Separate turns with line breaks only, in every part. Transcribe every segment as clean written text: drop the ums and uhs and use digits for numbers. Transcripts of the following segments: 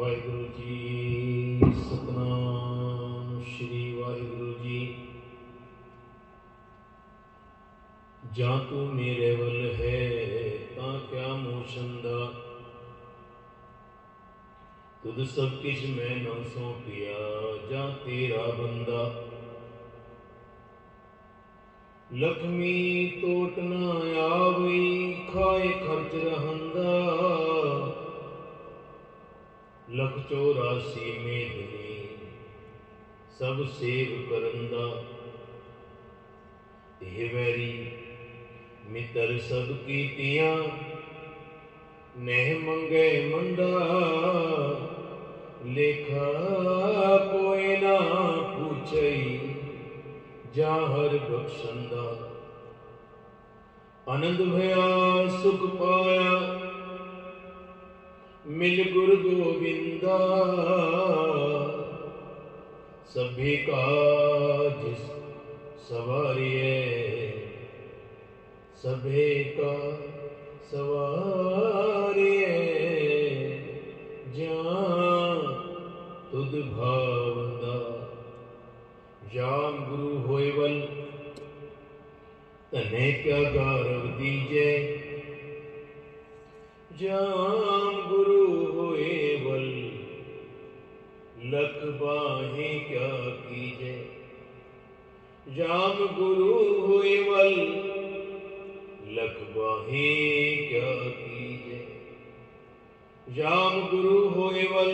वाहिगुरु जी सतनाम श्री वाहिगुरु जी। जा तू मेरे वल है ता क्या मोशंदा, तुद सब किछ मैं न सौंपिया जा तेरा बंदा। लक्ष्मी तोट न आवई खाए खर्च रहंदा, लख 84 मेदनी सब सेव करंदा। ये वैरी मित्र सब कीतियां नह मंगे मंदा, लेखा कोई ना पूछई जाहर बख्शंदा। आनंद भया सुख पाया मिल गुरु गोविंदा, सभी का जिस सवारिये सभी का सवारिये, जान तुद भावंदा। जाम गुरु होयवल तने क्या गौरव दीजे, जाम गुरु होयवल लख बाहें क्या कीजे। जाम गुरु होयवल लख बाहें क्या कीजे। जाम गुरु होयवल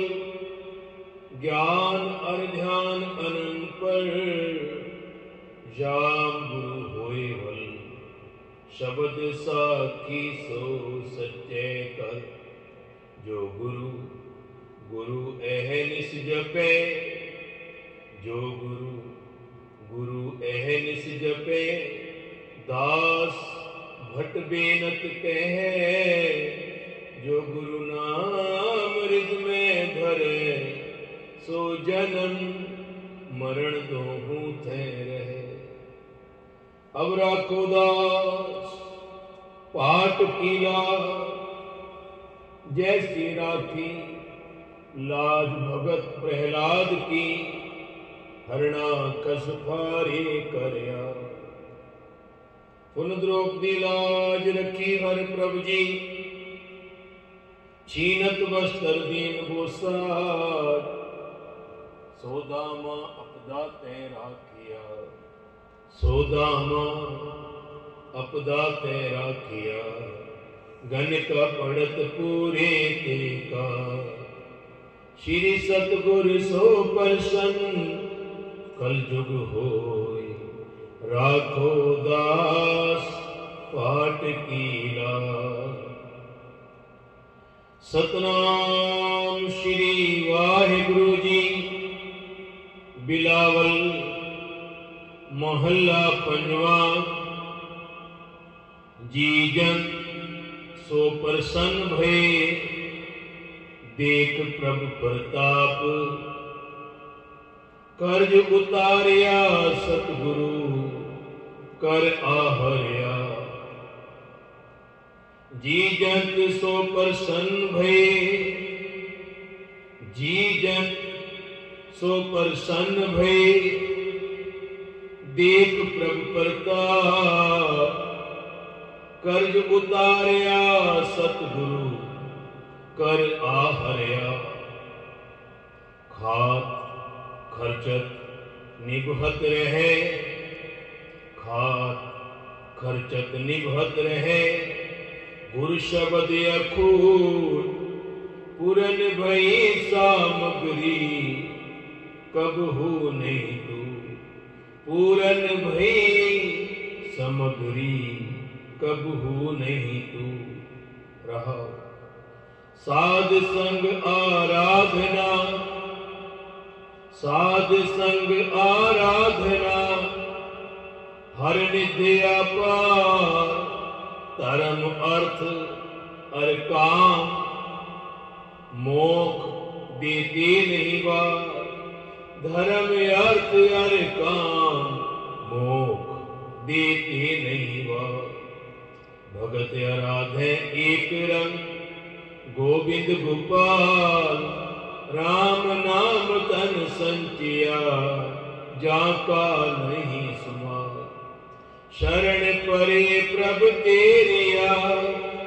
ज्ञान और ध्यान अनंत पर, जाम गुरु होयवल शब्द साखी सो सच्चे कर। जो गुरु गुरु एहनिस जपे, जो गुरु गुरु एहनिस जपे, दास भट बेनत कहे। जो गुरु नाम रिद में धरे, सो जन्म मरण दोहू थे रहे। अब राखो दास पाट कीला, जैसी राखी लाज भगत प्रहलाद की। हरणा कस फारे करया, पुन द्रौपदी लाज रखी हर प्रभु जी। छीनत वस्त्र दीन गोसार, सोदामा अपदा ते राखिया। सोदामा अपदा ते राखिया, गण का पड़त पूरे ते का। श्री सतगुर सो प्रसन्न कल जुग होय, राखो दास पाट कीला। सतनाम श्री वाहिगुरु जी। बिलावल मोहल्ला पंजवा। जी जन सो प्रसन्न भये, देख प्रभु प्रताप। कर्ज उतारिया सतगुरु कर आहरिया। जी जंत सो प्रसन्न भये, जी जंत सो प्रसन्न भये, देख प्रभु प्रताप। कर्ज उतारिया सतगुरु कर आहरिया। खात खर्चत निभत रहे, खात खर्चत निभत रहे। गुरु शब्द अखूट पूरन भई सामग्री, कबहू नहीं तू पूरन भई सामग्री, कबहू नहीं तू रहा। साध संग आराधना, साध संग आराधना, हर निध्या पार। धर्म अर्थ अर काम, मोक्ष देते नहीं बार। धर्म अर्थ अर काम, मोक्ष देते नहीं बार। भगत आराधे एक रंग, गोविंद गोपाल राम नाम तन संचिया जाका नहीं सुमार। शरण परे प्रभ तेरिया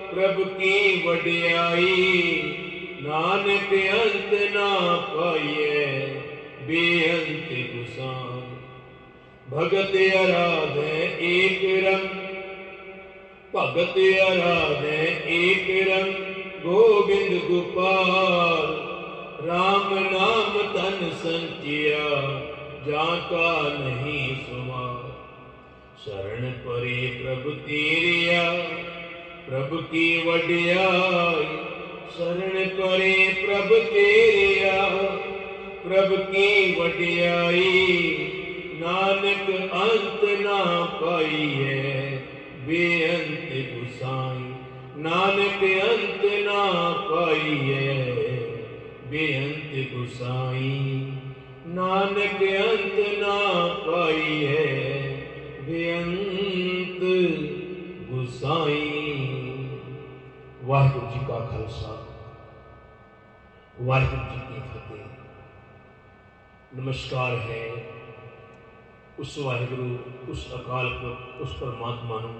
प्रभ की वडियाई नानक अंत ना पाइए बेअंत गुसाई। भगत आराधे एक रंग भगत आराधे एक रंग गोविंद गोपाल। राम नाम तन संचिया जाका नहीं सुमार। शरण परे प्रभु तेरिया प्रभु की वडियाई। शरण परे प्रभु तेरिया प्रभु की वडियाई नानक अंत ना पाई है बेअंत गुसाई। नानक अंत ना पाई है बेअंत गुसाई। नानक अंत ना पाई है बेअंत गुसाई। वाहिगुरु जी का खालसा वाहिगुरु जी की फतेह। नमस्कार है उस वाहिगुरु उस अकाल पुरख उस परमात्मा नूं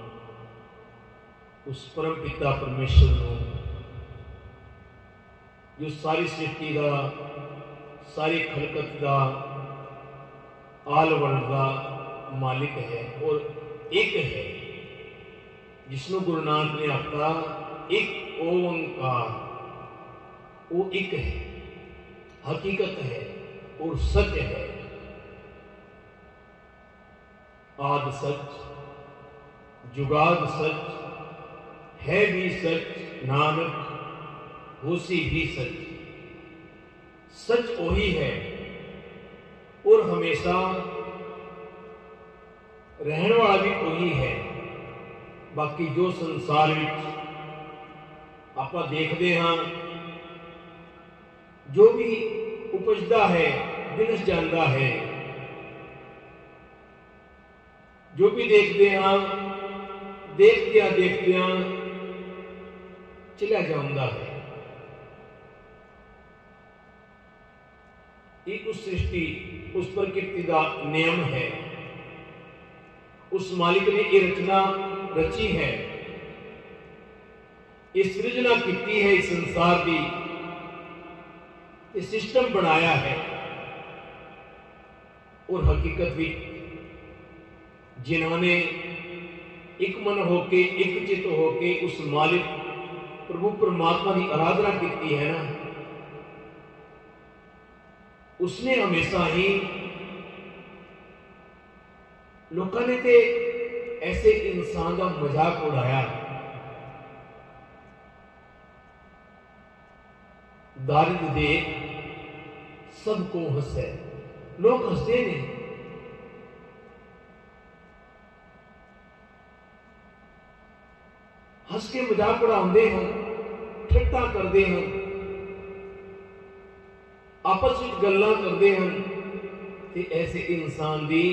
उस परम पिता परमेश्वर नूं जो सारी सृष्टि का सारी खलकत का आल वर्ल्ड का मालिक है और एक है, जिसनों गुरु नानक ने आखा एक ओंकार। वो एक है, हकीकत है और सच है। आद सच जुगाद सच है भी सच नानक होसी भी सच। सच वही है और हमेशा रहने वाला भी वही है। बाकी जो संसार विच आपां देखते हाँ जो भी उपजता है विनस जाता है, जो भी देखते हाँ देखदिया चला जाता है। एक उस सृष्टि उस प्रकृति का नियम है। उस मालिक ने ये रचना रची है, ये सृजना की है इस संसार की, ये सिस्टम बनाया है। और हकीकत भी जिन्होंने एक मन होके एक चित होके उस मालिक प्रभु परमात्मा की आराधना की है ना, उसने हमेशा ही लोगों ने ते ऐसे इंसान का मजाक उड़ाया। दारिद्र देख सबको हंसे, लोग हंसते नहीं। हंस के मजाक उड़ाते हैं, ठट्टा करते हैं, आपस में गल्लां करते हैं। ते ऐसे इंसान की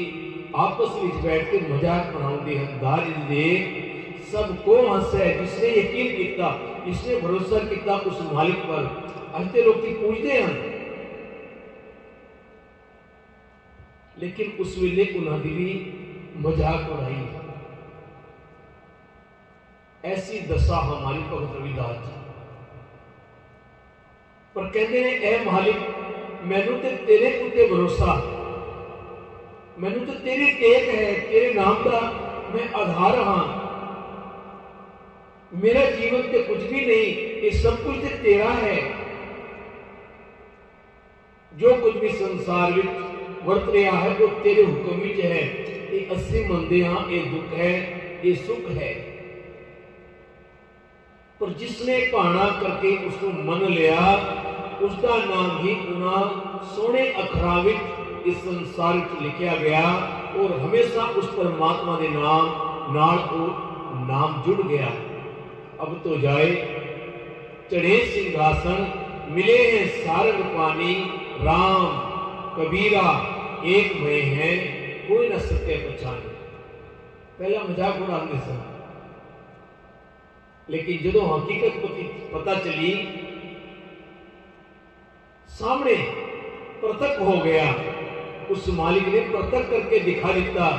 आपस में बैठ के मजाक बनाते हैं। दारिद्र देख सबको हंसे, जिसने यकीन किया, जिसने भरोसा किया उस मालिक पर। अजते लोग पूछते हैं, लेकिन उस वेले उन्होंने भी मजाक उड़ाई। ऐसी दशा हमारी भगत रविदास जी पर कहते हैं, ए मालिक मैनू ते तेरे उत्ते भरोसा, मैनू तो तेरी टेक है, तेरे नाम का मैं आधार हाँ। मेरा जीवन ते कुछ भी नहीं, ये सब कुछ ते तेरा है। जो कुछ भी संसार विच वर्त रहा है वो तेरे हुक्म विच है। ये असीं मनदे हां, ये दुख है, ये सुख है। पर जिसने भाना करके उसको मन लिया, उसका नाम ही उन्हां सोहणे अखरां विच इस संसार विच लिखिया गया और हमेशा उस परमात्मा के नाम नाल वो नाम जुड़ गया। अब तो जाए चढ़े सिंहासन, मिले हैं सारंग पानी, राम कबीरा एक में है, कोई न सके पहचाने। पहला मजाक उड़ाते सन, लेकिन जो हकीकत पता चली, सामने प्रत्यक्ष हो गया। उस मालिक ने प्रत्यक्ष करके दिखा दिता,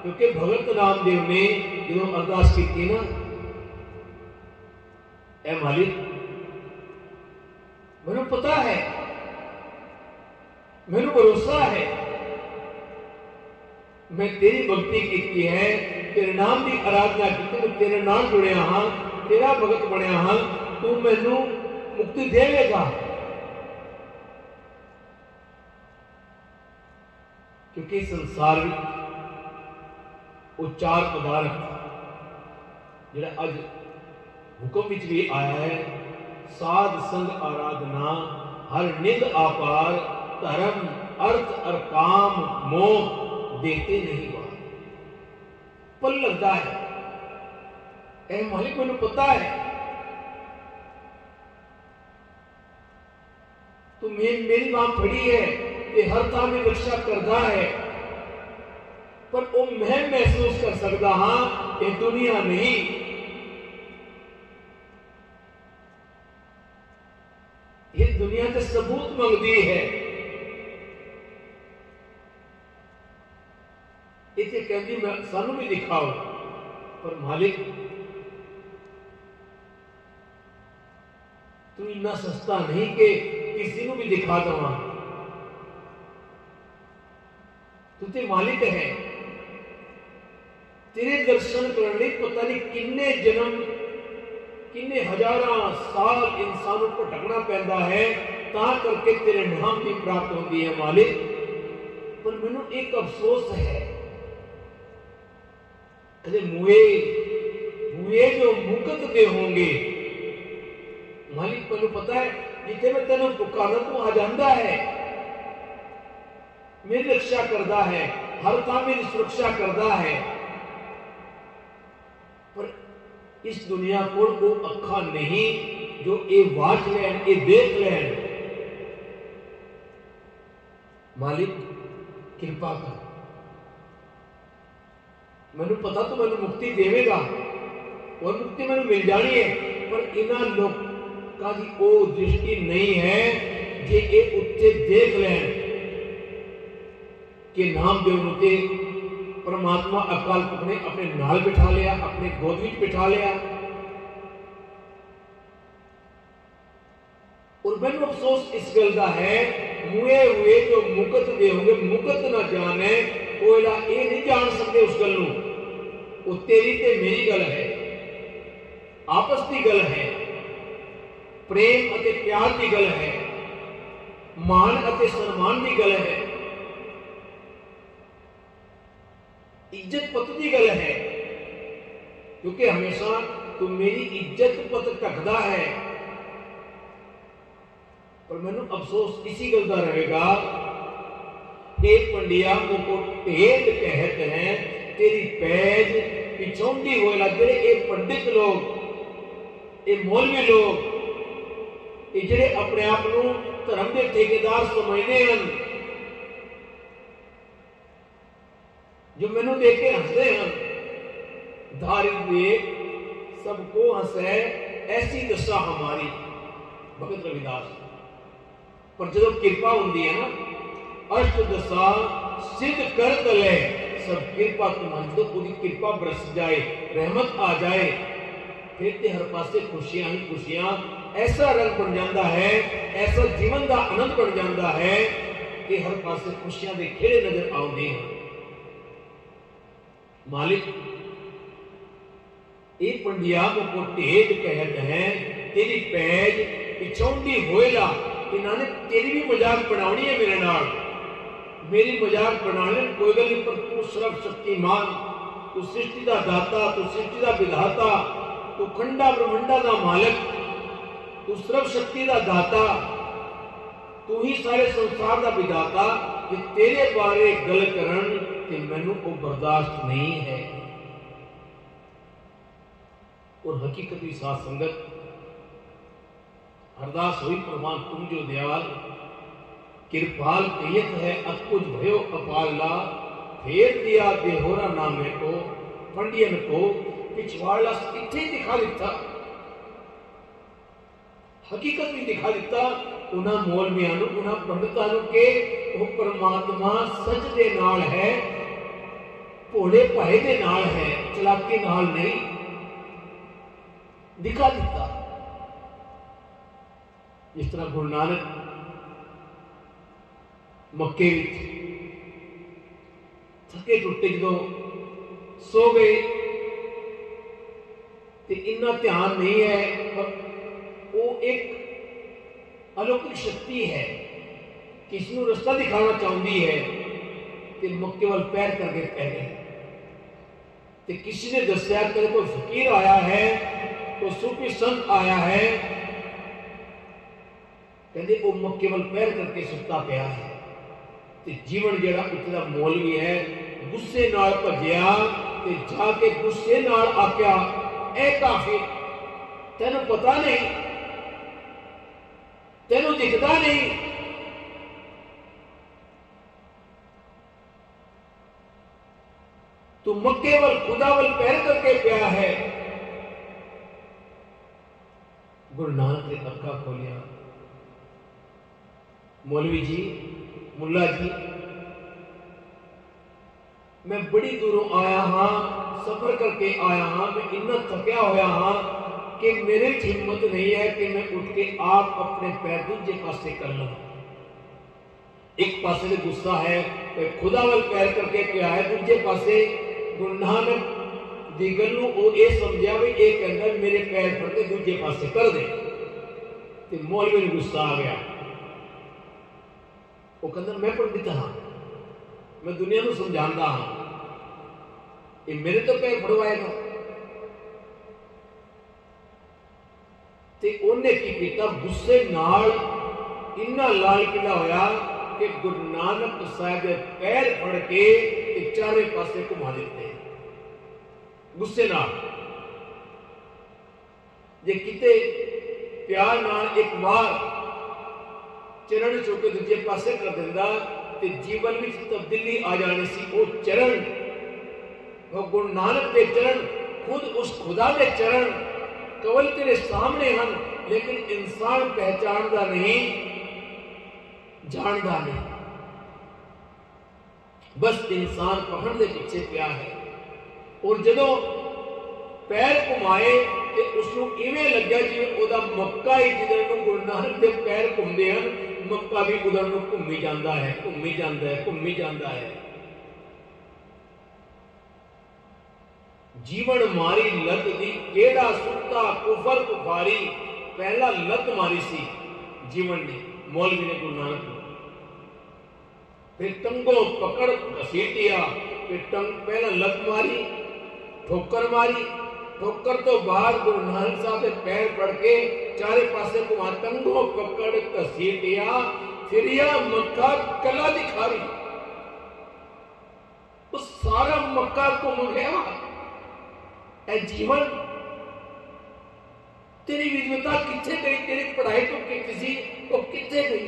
क्योंकि भगत नामदेव ने जो अरदास की थी ना, ए मालिक मैनू पता है, मैनू भरोसा है, मैं तेरी भक्ति की है, तेरे नाम की आराधना की, तो तेरे नाम जुड़िया हाँ, तेरा भगत बनया हाँ, तू मैनू मुक्ति देवेगा। क्योंकि संसार में वो चार पदार्थ जिहड़ा अज हुक्म विच भी आया है, साध संग आराधना, हर निंद आपार, धर्म अर्थ और काम मोह देते नहीं हुआ। पल लगता है, ए मालिक मैनू पता है तू मेरी मां फड़ी है, ते हर थां में रक्षा करता है, पर वो मैं महसूस कर सकता हाँ, ये दुनिया नहीं। ये दुनिया ते सबूत मंगती है, इसे कहती मैं सानू भी दिखाओ, पर मालिक तू इतना सस्ता नहीं कि किसी को भी दिखा दवा। तू ते मालिक है, तेरे दर्शन करने पता नहीं किन्ने जन्म, किन्ने हजारां साल इंसानों को भटकना पैदा है, ता करके तेरे नाम की प्राप्त होती है मालिक। पर मैनू एक अफसोस है, मुए जो मुकत दे होंगे मालिक, मैनू पता है जिथे मैं तेन पुकारा तू आ जाता है, मेरी रक्षा करता है, हर काम मेरी सुरक्षा करता है, पर इस दुनिया को वो अखा नहीं जो ये वाच लैन, ये देख लैन। मालिक कृपा कर, मैनू पता तो मैनू मुक्ति देवेगा और मुक्ति मैनू मिल जानी है, पर इन्हां लोगों की वो दृष्टि नहीं है जे ये उत्ते देख लैन कि नामदेव नूं परमात्मा अकाल पुरख ने अपने नाल बिठा लिया, अपने गोद में बिठा लिया। और मैनू अफसोस इस गल का है, मुए हुए जो मुकत दे होंगे, मुकत ना जाने कोयला ये नहीं जान सकते उस गल नूं। वो तेरी ते मेरी गल है, आपस की गल है, प्रेम अते प्यार की गल है, मान अते सम्मान की गल है, इज्जत पत की गल है। क्योंकि हमेशा तू मेरी इज्जत पत ढकदा है, पर मैनू अफसोस इसी गल का रहेगा कि पंडिया को भेद कहत हैं, तेरी पैज पिछौंडी होए लग जेड़े ये पंडित लोग, ये मौलवी लोग, ये जेड़े अपने आप को धर्म के ठेकेदार समझते हैं, जो मैनू देख के हंसते हैं, धारी देख सबको हंसे ऐसी दशा हमारी। भगत रविदास। पर जो कृपा होती है ना, अष्ट दशा सिद्ध कर तले, सब कृपा तुम्हारी, जो पूरी कृपा बरस जाए, रहमत आ जाए, फिर ते हर पासे खुशियां ही खुशियां, ऐसा रंग बन जाता है, ऐसा जीवन का आनंद बन जाता है कि हर पासे खुशियां के खेड़े नजर आते हैं। मालिक ये पंडिया को ढेड कहत है, तेरी पैज पिछौंडी होएला, इन्होंने तेरी भी मजाक बनानी है मेरे नाल, मेरी मजाक बनाने कोई गल नहीं, पर तू सर्वशक्तिमान, तू सृष्टि का दाता, तू सृष्टि का विधाता, तू खंडा ब्रह्मंडा का मालिक, तू सर्वशक्ति का दाता, तू ही सारे संसार का विधाता। कि तेरे बारे गल करन कि मैनू को बर्दाश्त नहीं है। और हकीकती साथ संगत अरदास हुई, प्रमाण तुम जो दयाल कृपाल कहियत है, अतकुज भयो अपाला, फेर दिया देहोरा नामे को, पंडियन को पिछवाड़ा इत्थे दिखा दिता। हकीकत भी दिखा दिता उन्होंने मौलवियां उन्होंने पंडितां के वो परमात्मा सच दे नाल है, भोले भाए दे नाल है, चलाकी नाल नहीं, दिखा दिता। जिस तरह गुरु नानक मक्के थके टुटे जो सो गए तो इन्ना ध्यान नहीं है, पर वो एक अलौकिक शक्ति है, किसी को रास्ता दिखाना चाहती है कि मक्के वाल पैर करके पै गए। तो किसी ने दसिया कि कोई फकीर आया है, कोई सूफी संत आया है, कहते वो मक्के वाल पैर करके सुता पिया है। तो जीवन जेड़ा उतना मौलवी है गुस्से नाल भजया ते जाके गुस्से नाल आख्या, ए काफिर तेनू पता नहीं, तेनू दिखता नहीं, तू मक्के वाल खुदा वाल पैर करके पिया है। गुरु नानक ने अखा खोलिया, मौलवी जी, मुल्ला जी, मैं बड़ी दूरों आया हाँ, सफर करके आया हाँ, मैं इन्ना थकिया होया हाँ कि मेरे हिम्मत नहीं है कि मैं उठ के आप अपने पैर दूजे पासे कर लूं। एक पासे से गुस्सा है, खुदा वाल पैर करके पिया है, दूजे पासे गुरु नानक दी गल नूं वो ये समझा भी ये कहंदा मेरे पैर फड़ के दूजे पासे कर दे। ते मौलवी नूं गुस्सा आ गया, वो कहंदा मैं पंडित हाँ, मैं दुनिया को समझाता हाँ, ये मेरे तो पैर फड़वाएगा। ते उन्हें की किया, गुस्से नाल इन्ना लाल किला होया कि गुरु नानक साहब के पैर फड़ के चारे पासे घुमा देते गुस्से नाल। जे किते प्यार नाल एक बार चरण चुके दूजे पासे कर दिंदा ते जीवन में तब्दीली आ जानी सी। वो चरण, वो गुरु नानक के चरण, खुद उस खुदा के चरण कवल तेरे सामने हैं, लेकिन इंसान पहचानता नहीं, जानता नहीं, बस इंसान पकड़ के पीछे पिया है। और जदों पैर घुमाए तो उसनों इवें लग्या जिवें ओदा मक्का ही जिधर नूं गुरु नानक दे पैर घुमदे हन, मक्का भी उधर नूं घुमी जांदा है, घुमी जांदा है, घुमी जांदा है। जीवन मारी लत दी केड़ा सुता कुफर कुफारी, पहला लत मारी सी जीवन ने, मौलवी ने गुरु नानक ने। फिर टंगों पकड़ घसीटिया, फिर पहला लत मारी, ठोकर मारी, ठोकर तो बाद गुरु नानक साहब के पैर पड़ के चारे पासे घुमा, टंगों पकड़ घसीटिया, फिर यह मक्का कला दिखारी, तो सारा मक्का घूम गया। ए जीवन तेरी विद्वता किथे गई, तेरी पढ़ाई तो किसी तो किथे गई,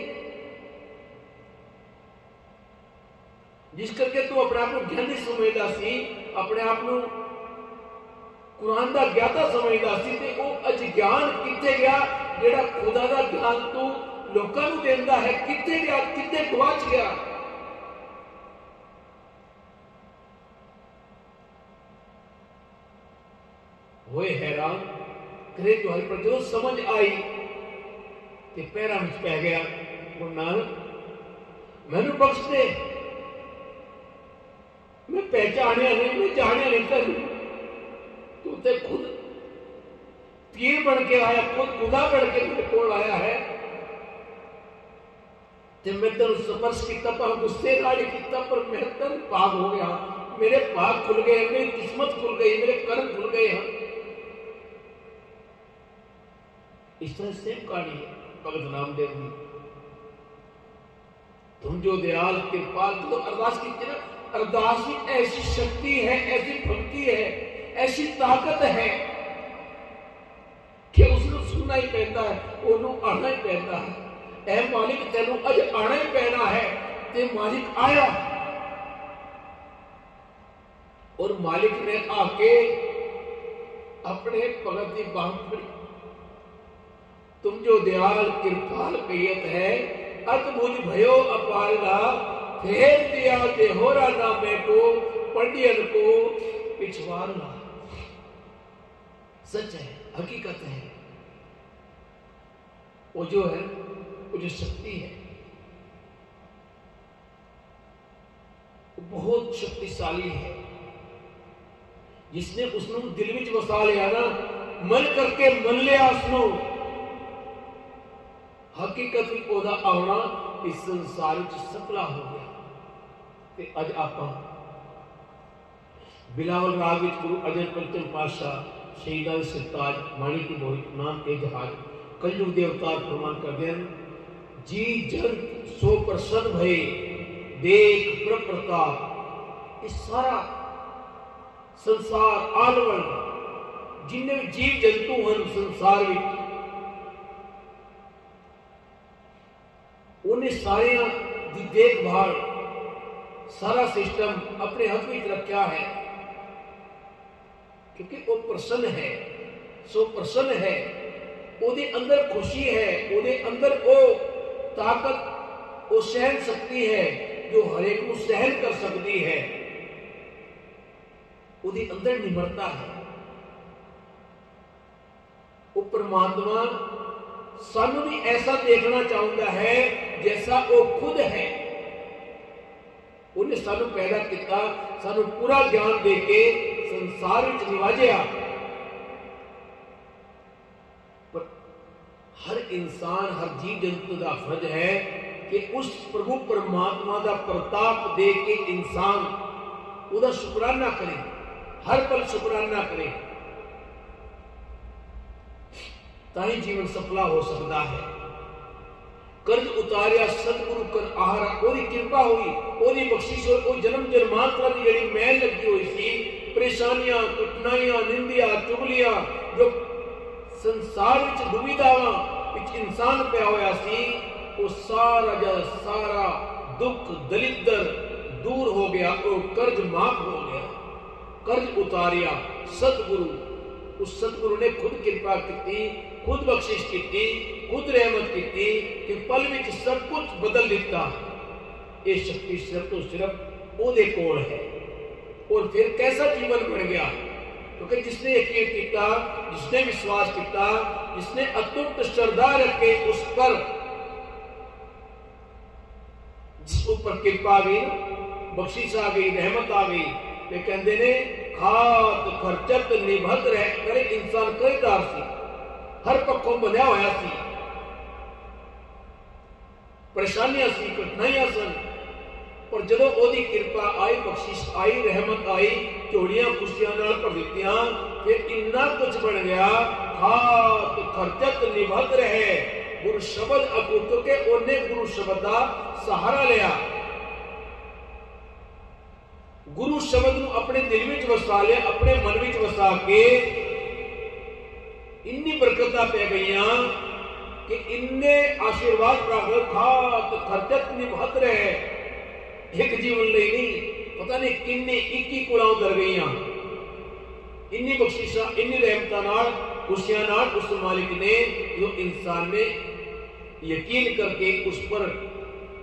जिस करके तू अपने आप को ज्ञानी समझदा सी, अपने आप को कुरान का ज्ञाता समझदा सी, ते वो अज्ञान किथे गया जेड़ा खुदा का ज्ञान तू लोकां नूं देंदा है, किथे गया, किथे गवाच गया। होए हैरान करे तुम्हारी पर जो समझ आई कि पैरों में पै गया, गुरु नानक मैनू बख्श दे, मैं पहचानिया नहीं, मैं जानिया नहीं तेन, तू तो खुद पीर बन के आया, खुद खुदा बन के मेरे को आया है, ते मैं तेन स्पर्श किया पर गुस्से नाल किया, पर मैं तेन पाग हो गया, मेरे भाग खुल गए, मेरी किस्मत खुल गई, मेरे कर्म खुल गए हैं। इस तरह सेम कहानी है भगत नामदेव की। तुम जो दयाल कृपाल तो अरदास की ना, अरदास में ऐसी शक्ति है, ऐसी भक्ति है, ऐसी ताकत है कि उसको सुनना ही पैदा है, उन्होंने आना ही पैदा है। ऐ मालिक तेनू अज आना ही पैना है, ते मालिक आया, और मालिक ने आके अपने भगत की बांह फड़ी। तुम समझो दयाल कृपाल कहियत है, अतभुज भयो अपारगा, फेर दिया ते होरा नामे को, पंडियन को पिछवारना। सच है, हकीकत है। वो जो है, वो जो शक्ति है, वो बहुत शक्तिशाली है। जिसने उसनों दिल में वसा लिया ना, मन करके मन लिया उसनों, हकीकत में ओदा आना इस संसार च सफला हो गया। ते अज आपां बिलावल राग विच गुरु अजय पंचम पातशाह शहीदां दे सरताज माणिक मोहित नाम के जहाज कलयुग दे अवतार फरमान करदे हैं, जी जंत सो प्रसन्न भये देख प्रताप। इस सारा संसार आलवल जिन्ने भी जीव जंतु हैं संसार में, उन्हें सारिया दी देखभाल सारा सिस्टम अपने हाथ में रखा है, क्योंकि वो प्रसन्न है। सो प्रसन्न है, ओदे अंदर खुशी है, ओदे अंदर वो ताकत, वो सहन शक्ति है जो हरेक को सहन कर सकती है। ओदे अंदर निमरता है। वो परमात्मा सानू भी ऐसा देखना चाहता है जैसा वो खुद है। उन्हें सानू पैदा किया, सानू पूरा ज्ञान देके संसार में निवाजिया, पर हर इंसान हर जीव जंतु का फर्ज है कि उस प्रभु परमात्मा का प्रताप देख के इंसान उसका शुकराना करे, हर पल शुकराना करे, ताही जीवन सफला हो सकता है। कर्ज उतारिया सतगुरु कर आहारा, ओदी कृपा हुई, ओदी बख्शिश हुई, ओ जन्म जन्मांतर की जड़ी मैल लगी हुई सी, परेशानियां कठिनाइयां निंदिया चुगलियां जो संसार विच दुविधावां विच इंसान पिया होया सी, वो सारा दुख दलिद्र दूर हो गया, वो कर्ज माफ हो गया। कर्ज उतारिया सतगुरु, उस सतगुरु ने खुद कृपा की, खुद बख्शिश की, खुद रहमत की कि पल में सब कुछ बदल दिता। ये शक्ति सिर्फ तो सिर्फ ओदे कोल है। और फिर कैसा जीवन बन गया, क्योंकि जिसने यकीन किया, जिसने विश्वास किया, जिसने अतुट श्रद्धा रखे उस पर, जिस ऊपर कृपा आ गई, बख्शिश आ गई, रहमत आ गई, वे कहते ने खात खर्चत निभत रह करे इंसान कईदार सी, हर पक्षों बंधा होया सी, परेशानियां सी, कठिनाइयां सन, पर जदों ओदी कृपा आई, बख्शिश आई, रहमत आई, झोलियां खुशियां नाल भर दित्तियां, फिर इन्ना कुछ बन गया। खात खर्चत निभत रहे गुरु शब्द अकुत के, उन्हें गुरु शब्द का सहारा लिया, गुरु शब्द ਨੂੰ अपने दिल में वसा लिया, अपने मन में वसा के इन्नी बरकतां पै गईयां कि इन्ने आशीर्वाद प्राप्त। खात खर्चत निभत रहे, एक जीवन ले नहीं, पता नहीं किन्ने 21 कुड़ां उतर गईयां। इन्नी बख्शिशां, इन्नी रहमतां नाल, खुशियां नाल उस मालिक ने, जो इंसान ने यकीन करके उस पर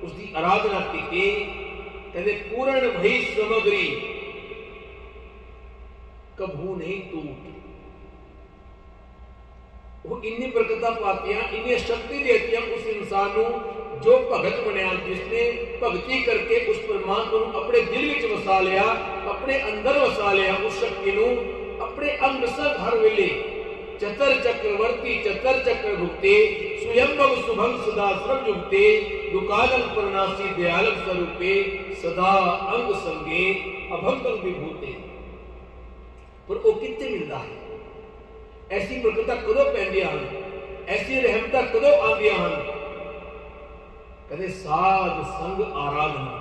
उसकी आराधना की, कहते पूर्ण भई सामग्री कभू नहीं टूट। वो इन्नी बरकतां पातियां, इन्नी शक्ति देतियां उस इंसान को जो भगत बनया, जिसने भगती करके उस परमात्मा को अपने दिल में वसा लिया, अपने अंदर वसा लिया, उस शक्ति को अपने अंग संग हर वेले चतर चक्रवर्ती चतर चक्र भुक्ते, स्वयंभव शुभम सदा सर्व युक्ते, दुकालम परनासी दयालम स्वरूपे, सदा अंग संगे अभंगम विभूते। पर वो कितने मिलता है? ऐसी बरकतां कदों पैंदियां हन, ऐसी रहमतां कदों आंदियां हन? कहते साध संग आराधना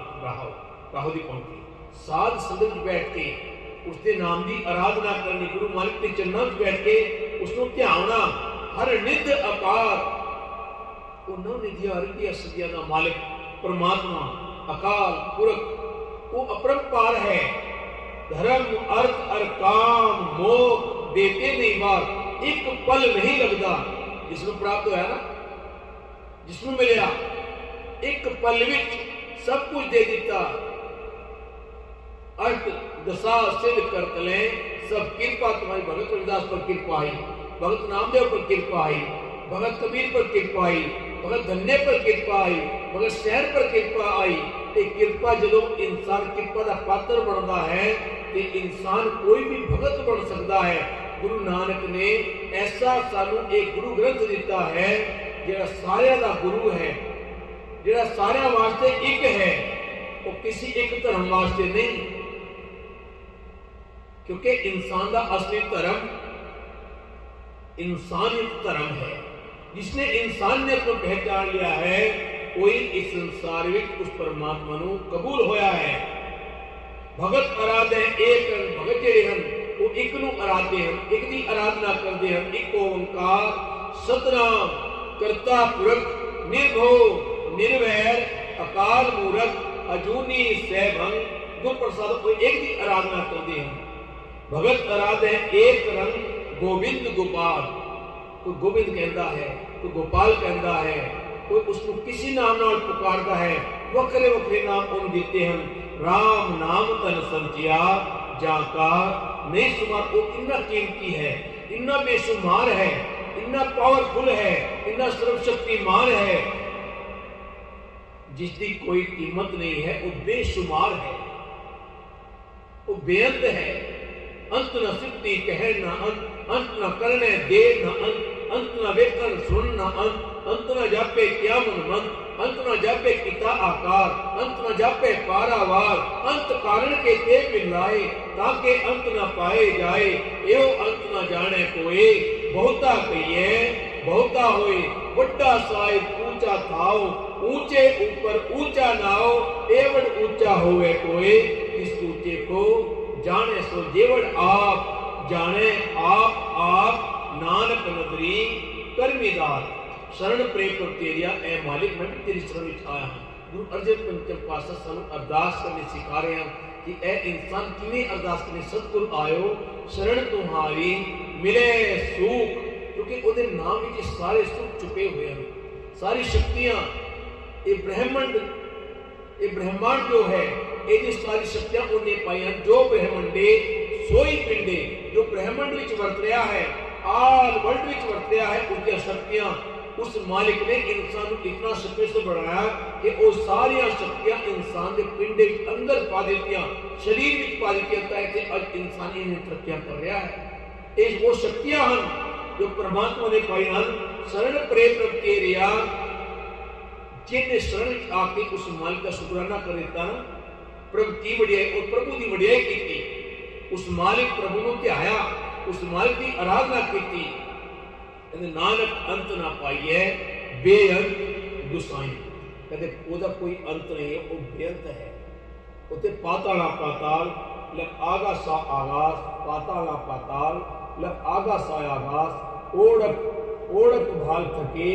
राहो दी पंक्ति, साध संगत बैठ के उसके नाम की आराधना करनी, गुरु मालिक के चरणों में बैठ के उसको ध्याना, हर निध अपार। उन्होंने निधिया रिधिया सदिया का मालिक परमात्मा अकाल पुरख, वो अपरंपार है। धर्म अर्थ और काम मोक्ष देते नहीं बार, एक पल नहीं लगता जिसनों प्राप्त होया ना, जिसनों मिलिया, एक पल विच सब कुछ दे दिता। अर्थ दसा सिद्ध करत ले सब कृपा तुम्हारी। भगत रविदास पर कृपा आई, भगत नामदेव पर कृपा आई, भगत कबीर पर कृपा आई, भगत धन्य पर कृपा आई, भगत शहर पर कृपा आई। ते कृपा जो इंसान कृपा का पात्र बनता है तो इंसान कोई भी भगत बन सकता है। गुरु नानक ने ऐसा सानू एक गुरु ग्रंथ दिता है जिहड़ा सारियां दा गुरु है, जिहड़ा सारियां वास्ते एक है, वो किसी एक धर्म वास्ते नहीं। क्योंकि इंसान का असली धर्म इंसानियत धर्म है। जिसने इंसानियत को पहचान लिया है कोई इस संसार में उस परमात्मा को कबूल होया है। भगत आराधे एक भगत जेड़े हन वो एक नू आराधे हन, एक दी आराधना करते हन। एक ओंकार सतनाम करता पुरख निर्भो निर्वैर अकाल मूरत अजूनी सैभंग गुर प्रसाद कोई एक दी आराधना करते हैं। भगत आराधे एक रंग गोविंद गोपाल, कोई गोविंद कहता है, कोई गोपाल कहता है, कोई उसको किसी नाम नाल पुकारता है। वखरे वखरे नाम उन देते हैं। राम नाम तन संचिया जाका नहीं सुमार। वो इतना कीमती है, इतना बेशुमार है, इतना पावरफुल है, इतना सर्वशक्तिमान है, जिसकी कोई कीमत नहीं है। वो बेशुमार है, वो बेअंत है। अंत न सिद्धि कह न अंत, अंत न करने दे न अंत, अंत न वेखन सुन न अंत, अंत न जापे क्या मन मंत, अंत न जापे पिता आकार, अंत न जापे पारावार, अंत कारण के ते मिलाए ताके अंत न पाए जाए। एओ अंत न जाने कोई बहुता कहिए बहुता होए, वड्डा साहिब ऊंचा थाओ, ऊंचे ऊपर ऊंचा नाओ, एवं ऊंचा होवे कोई। इस ऊंचे को जाने सो जेवड़ आप जाने आप नानक नदरी कर्मीदार। शरण प्रेम कर तेरिया ए मालिक, मैं भी तेरी शरण विच आया हूं। गुरु अर्जन पंचम पातशाह सानू अरदास करने सिखा रहे हैं कि ए इंसान किवें अरदास करनी। सतगुरु आयो शरण तुम्हारी मिले सुख, क्योंकि उहदे नाम विच सारे सुख छुपे हुए हैं, सारी शक्तियां। ये ब्रह्मांड जो है ये सारी शक्तियां उन्हें पाई हैं। जो ब्रह्मंडे सोई पिंडे, जो ब्रह्मंड विच वर्त रहा है, आल वर्ल्ड विच वर्त रहा है, उनकी शक्तियां उस मालिक ने इंसान को इतना शक्ति से बढ़ाया कि वो सारी शक्तियां इंसान के पिंडे अंदर पा देती, शरीर में पा देती है कि आज इंसान इन तरक्कियां कर रहा है। ये वो शक्तियां हैं जो परमात्मा ने पाई हैं। शरण प्रेम रखते रिया, जिन्हें शरण आके उस मालिक का शुक्राना कर देता ना, प्रभु की वडियाई और प्रभु की वडियाई की, उस मालिक प्रभु को ध्याया, उस मालिक की आराधना की। नानक अंत ना पाइए बेअंत गुसाई, कहते ओदा कोई अंत नहीं है, वो बेअंत है। उते पाताला पाताल लग आगा सा आगास, पाताला पाताल लग आगा सा आगास। ओढ़क ओढ़क भाल थके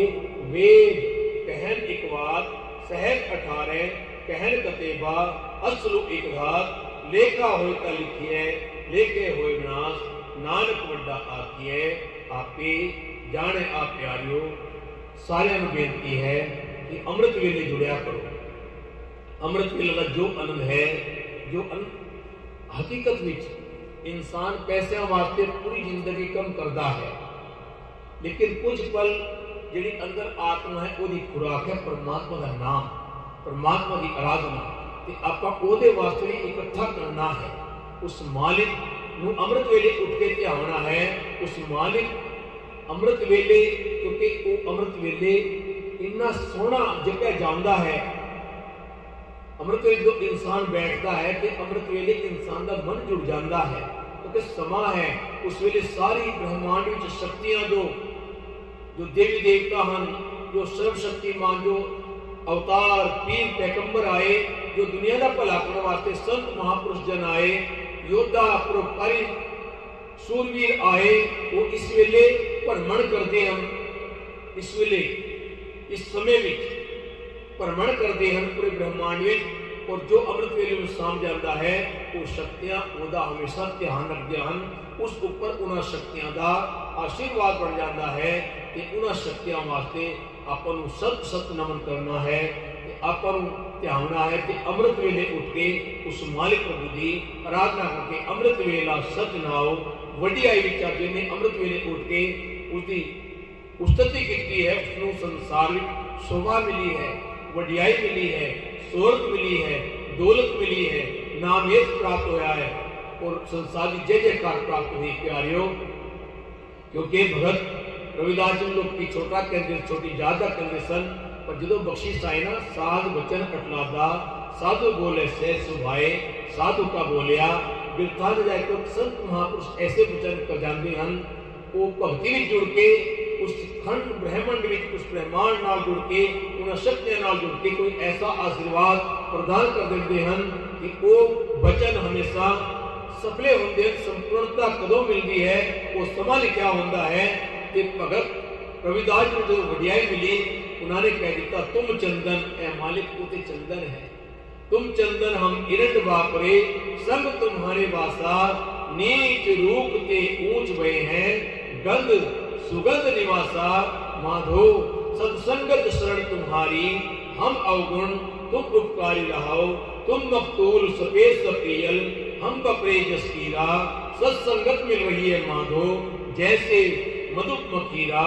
वेद कहन एक बात, सहज 18 कहन कतेबा, असलु एक घात लेखा होए ता लिखिए, लेके होए विनाश नानक वड्डा आखिए। आपे जाने आप प्यारियो, सारियां नूं बेनती है कि अमृत वेले जुड़िया करो। अमृत वेले का जो आनंद है, जो हकीकत विच इंसान पैसों वास्ते पूरी जिंदगी कम करता है, लेकिन कुछ पल जिहड़ी अंदर आत्मा है ओदी खुराक है परमात्मा का नाम, परमात्मा की आराधना। ते आपां ओदे वास्ते भी इकट्ठा करना है। उस मालिक नूं अमृत वेले उठ के ध्याना है। उस मालिक अमृत वेले, क्योंकि वो अमृत वेले इन्ना सोहना जगह जाता है। अमृत वेले जो इंसान बैठता है तो अमृत वेले इंसान का मन जुड़ जाता है, क्योंकि समा है उस वेले सारी ब्रह्मांड में शक्तियां जो देवी देवता हैं, जो सर्वशक्तिमान, जो अवतार पीर पैगंबर आए, जो दुनिया का भला करने वास्ते संत महापुरुष जन आए, योद्धा परोपकारी सूरवीर आए, वो इस वेले भ्रमण करते हैं। इस वेले इस समय में भ्रमण करते हैं पूरे ब्रह्मांड में। और जो अमृत वेले में साम जाता है वो शक्तियां ओदा हमेशा ध्यान रखते हैं, उस ऊपर उन्होंने शक्तियां का आशीर्वाद बन जाता है कि उन्हां शक्तियां वास्ते आपां नूं सत सत नमन करना है, आपां नूं ध्याना है कि अमृत वेले उठ के उस मालिक प्रभु की आराधना करके अमृत वेला सच नाओ वडियाई विच जिन्हें अमृत वेले उठ के उसकी उस्तति की है, उसनूं संसार में शोभा मिली है, वडियाई मिली है, शोहरत मिली है, दौलत मिली है, नाम यश प्राप्त होया है और संसार की जय जयकार प्राप्त हुई प्यारियों। क्योंकि भगत रविदास जी लोग की छोटा कहते छोटी ज्यादा कहते सन, पर जो बख्शिश आई ना साध बचन कटलादा साधु बोले से सुभाए, साधु का बोलिया बिरथा जाए तो संत महापुरुष ऐसे वचन कर जाते हैं, वो भक्ति में जुड़ के उस खंड ब्रह्मांड में उस ब्रह्मांड नाल जुड़ के उन शक्तियां नाल जुड़ के कोई ऐसा आशीर्वाद प्रदान कर देते हैं कि वो वचन हमेशा सफले होंगे। संपूर्णता कदों मिलती है वो समा लिखा होता है कि भगत रविदास को जो वडियाई मिली उन्होंने कह दिता तुम चंदन ए मालिक तू ते चंदन है, तुम चंदन हम इरट वापरे संग तुम्हारे वासा, नीच रूप ते ऊंच भय हैं गंध सुगंध निवासा, माधो सत्संगत शरण तुम्हारी हम अवगुण तुम उपकारी रहो, तुम मकतूल सफेद सफेयल हम बपरे जसकीरा, सत्संगत मिल रही है माधो जैसे मधुप मखीरा,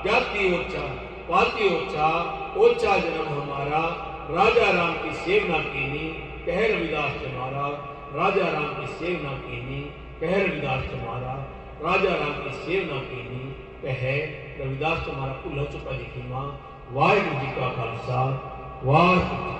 जाति ओछा पाती ओछा ओछा जन्म हमारा, राजा राम की सेवना कीनी कह रविदास तुम्हारा, राजा राम की सेवना कीनी कह रविदास तुम्हारा, राजा राम की सेवना कीनी कह रविदास तुम्हारा। भुल्ला चुका लिखी मां। वाहिगुरू जी का खालसा वाहिगुरू।